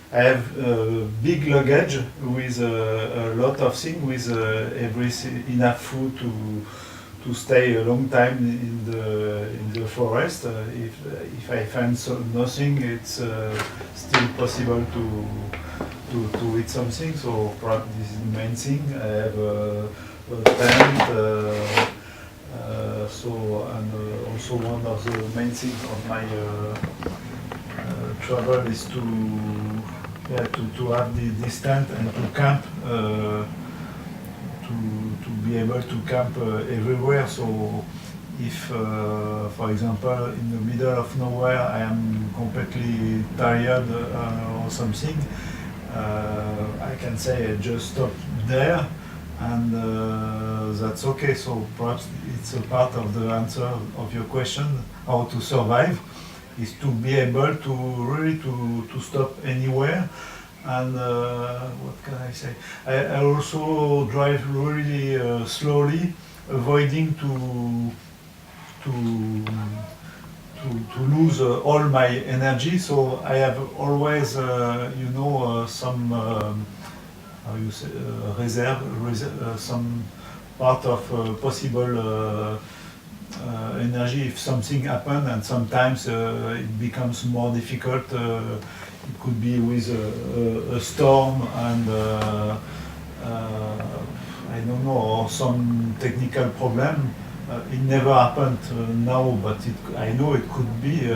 I have big luggage with a lot of things, with enough food to stay a long time in the forest. If I find nothing, it's still possible to eat something. So perhaps this is the main thing. I have a tent. Also one of the main things of my travel is to have this tent and to camp, to be able to camp everywhere. So if, for example, in the middle of nowhere I am completely tired or something, I can say I just stop there, and that's okay. So perhaps it's a part of the answer of your question, how to survive, is to be able to really to stop anywhere. And what can I say? I also drive really slowly, avoiding to to lose all my energy. So I have always, some how you say, some part of possible energy if something happens, and sometimes it becomes more difficult. It could be with a storm and I don't know, or some technical problem. It never happened now, but I know it could be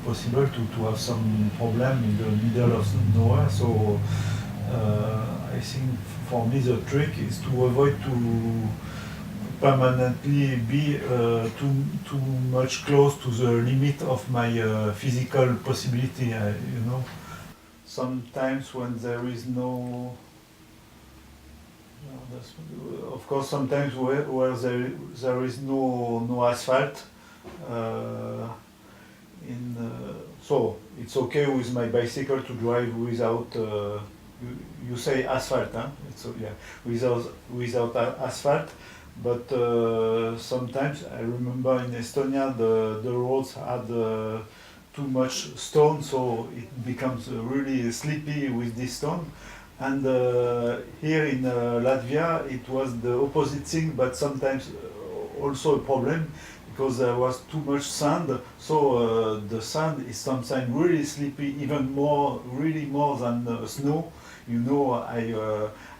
possible to have some problem in the middle of nowhere. So I think for me the trick is to avoid to permanently be too much close to the limit of my physical possibility. Sometimes when there is no, of course, sometimes where there is no asphalt, so it's okay with my bicycle to drive without. You say asphalt, huh? Yeah, without asphalt. But sometimes I remember in Estonia the roads had too much stone, so it becomes really sleepy with this stone. And here in Latvia it was the opposite thing, but sometimes also a problem because there was too much sand. So the sand is sometimes really sleepy, even really more than snow.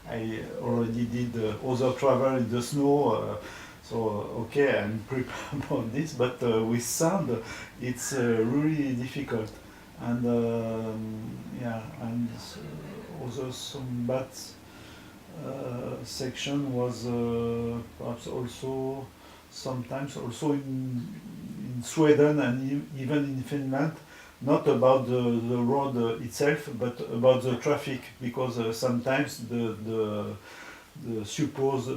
I already did other travel in the snow, so okay, I'm prepared for this. But with sand, it's really difficult, and and also some bad section was perhaps also sometimes also in Sweden and even in Finland. Not about the road itself, but about the traffic, because sometimes the supposed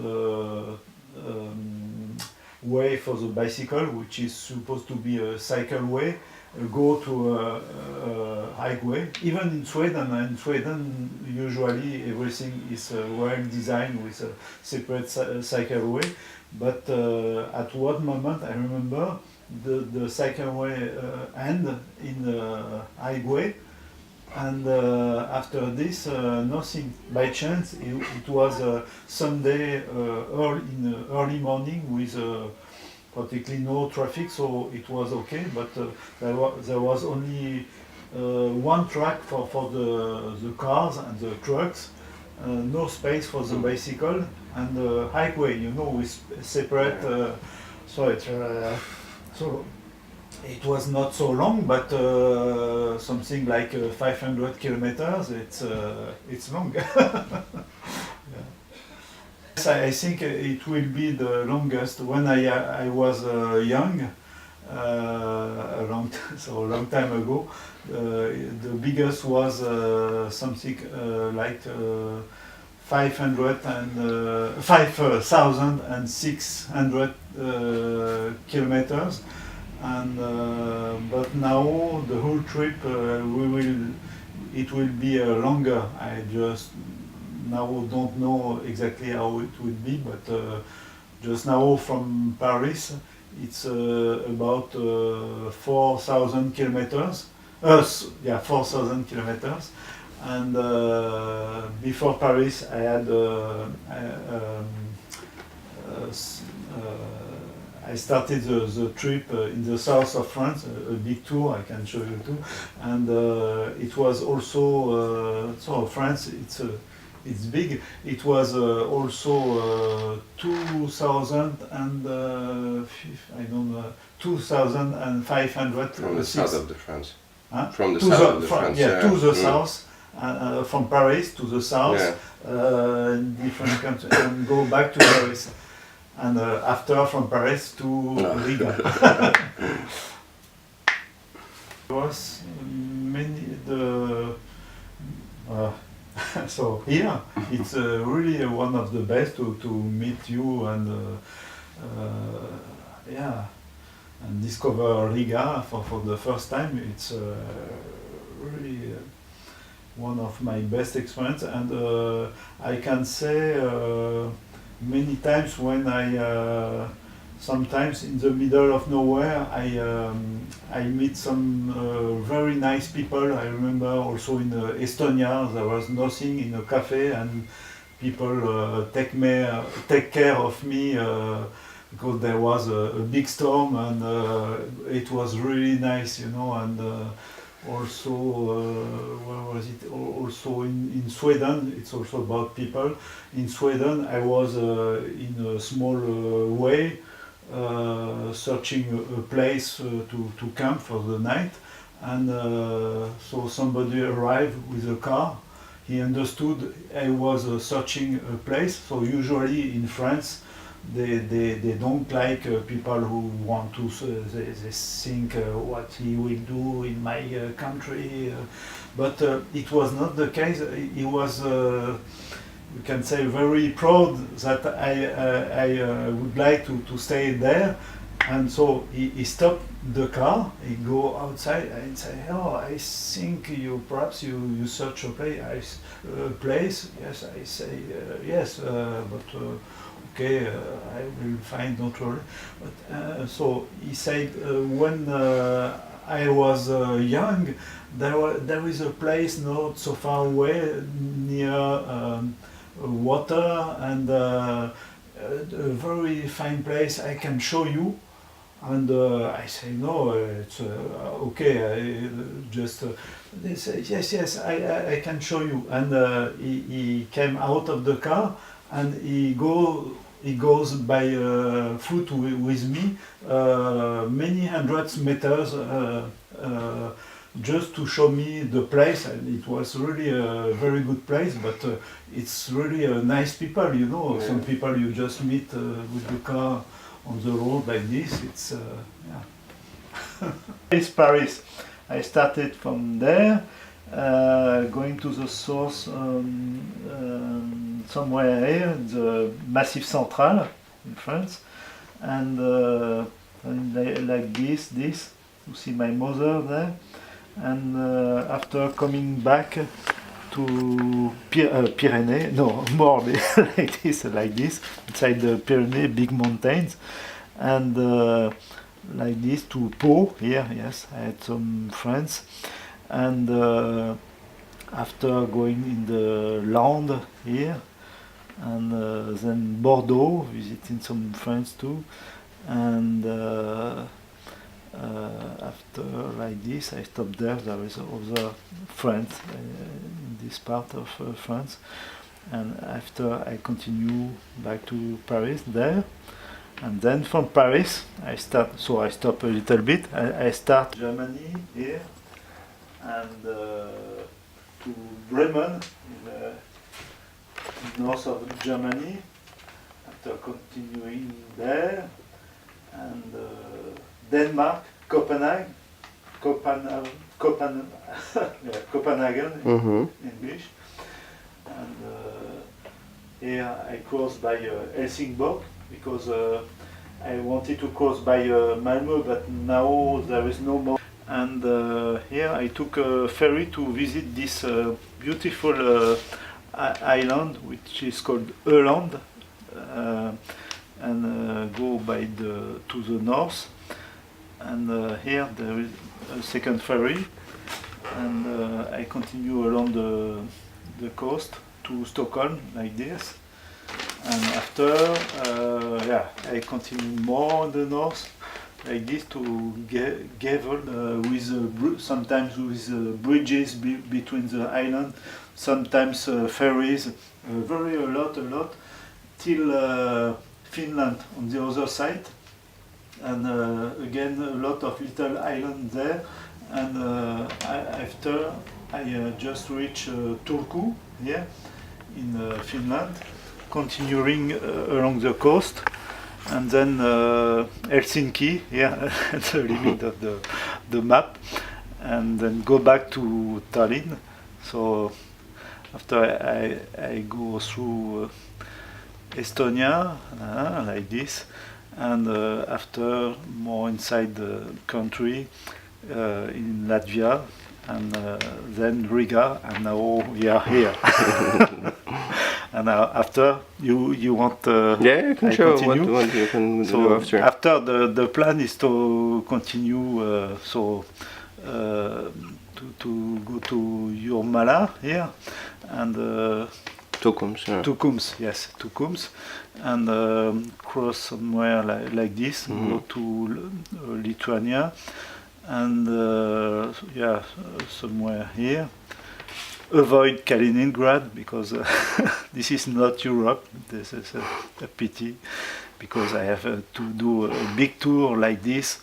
way for the bicycle, which is supposed to be a cycle way, go to a highway. Even in Sweden, usually everything is well designed with a separate cycle way. But at one moment, I remember the cycleway end in the highway, and after this nothing. By chance it was Sunday early morning with practically no traffic, so it was okay. But there was only one track for the cars and the trucks, no space for the bicycle, and the highway, with separate. So it was not so long, but something like 500 kilometers. It's long. Yeah. Yes, I think it will be the longest. When I was young, so a long time ago, the biggest was something like 5,600 kilometers. And but now the whole trip it will be longer. I just now don't know exactly how it will be, but just now from Paris it's about 4,000 kilometers. 4,000 kilometers, And before Paris, I had I started the trip in the south of France, a big tour I can show you too, and it was also so France. It's big. It was also 2000 and I don't know 2,500 From the south of the France. Huh? From the to south the, of the from, France. yeah, to the south, from Paris to the south, Yeah. in different countries, and go back to Paris, and after from Paris to Riga. There was many so here it's really one of the best to meet you and yeah, and discover Riga for the first time. It's really one of my best experience, and I can say many times when I sometimes in the middle of nowhere I meet some very nice people. I remember also in Estonia there was nothing in a cafe and people take care of me because there was a big storm and it was really nice, you know. And also where was it? Also in Sweden, it's also about people. In Sweden, I was in a small way searching a place to camp for the night, and so somebody arrived with a car. He understood I was searching a place. So usually in France, they don't like people who want to, they think what he will do in my country. But it was not the case. He was, you can say, very proud that I would like to stay there. And so he stopped the car, he go outside and say, oh, I think perhaps you search a place. Yes, I say, yes, but okay, I will find, don't worry. But, so he said, when I was young, there is a place not so far away near water, and a very fine place I can show you. And I say, no, it's okay, just, they say, yes, I can show you. And he came out of the car and he goes by foot with me many hundreds meters just to show me the place. And it was really a very good place, but it's really nice people, you know. Yeah. Some people you just meet with the car on the road like this. It's yeah. It's Paris. I started from there, going to the source somewhere here, the Massif Central in France, and like this, you see my mother there, and after coming back to Pyrenees, no, more like this, inside the Pyrenees, big mountains, and like this to Pau, here, yes, I had some friends, and after going in the land here, and then Bordeaux, visiting some friends too, and after like this, I stopped there. There is other friends in this part of France, and after I continue back to Paris there, and then from Paris I start. So I stop a little bit. I start Germany here, and to Bremen in north of Germany. After continuing there, and Denmark, Copenhagen, Copenhagen in English, and here I crossed by Helsingborg because I wanted to cross by Malmö, but now there is no more. And here I took a ferry to visit this beautiful island, which is called Öland, and go to the north. And here there is a second ferry and I continue along the coast to Stockholm like this. And after, I continue more on the north, like this to Gävle, with sometimes with bridges between the island, sometimes ferries, a lot, till Finland on the other side, and again a lot of little islands there. And after I just reach Turku here in Finland, continuing along the coast, and then Helsinki, at the limit of the map, and then go back to Tallinn. So after I go through Estonia, like this, and after more inside the country, in Latvia, and then Riga, and now we are here. And after you want Yeah, you can I show continue? what you can do So after. after the plan is to continue, to go to Jurmala here, and Tukums, yeah. Tukums, and cross somewhere like this, go to Lithuania, and somewhere here. Avoid Kaliningrad, because this is not Europe. This is a pity, because I have to do a big tour like this,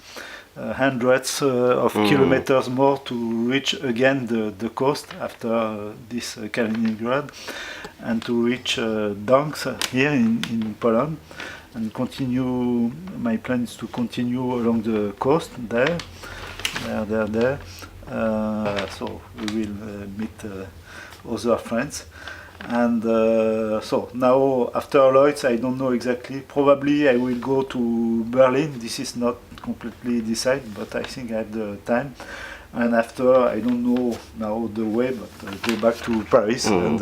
hundreds of kilometers more to reach again the coast after this Kaliningrad, and to reach Gdańsk here in Poland, and continue. My plan is to continue along the coast there. So we will meet other friends. And so now after Lloyd's, I don't know exactly. Probably I will go to Berlin. This is not completely decided, but I think I have the time. And after, I don't know now the way, but go back to Paris and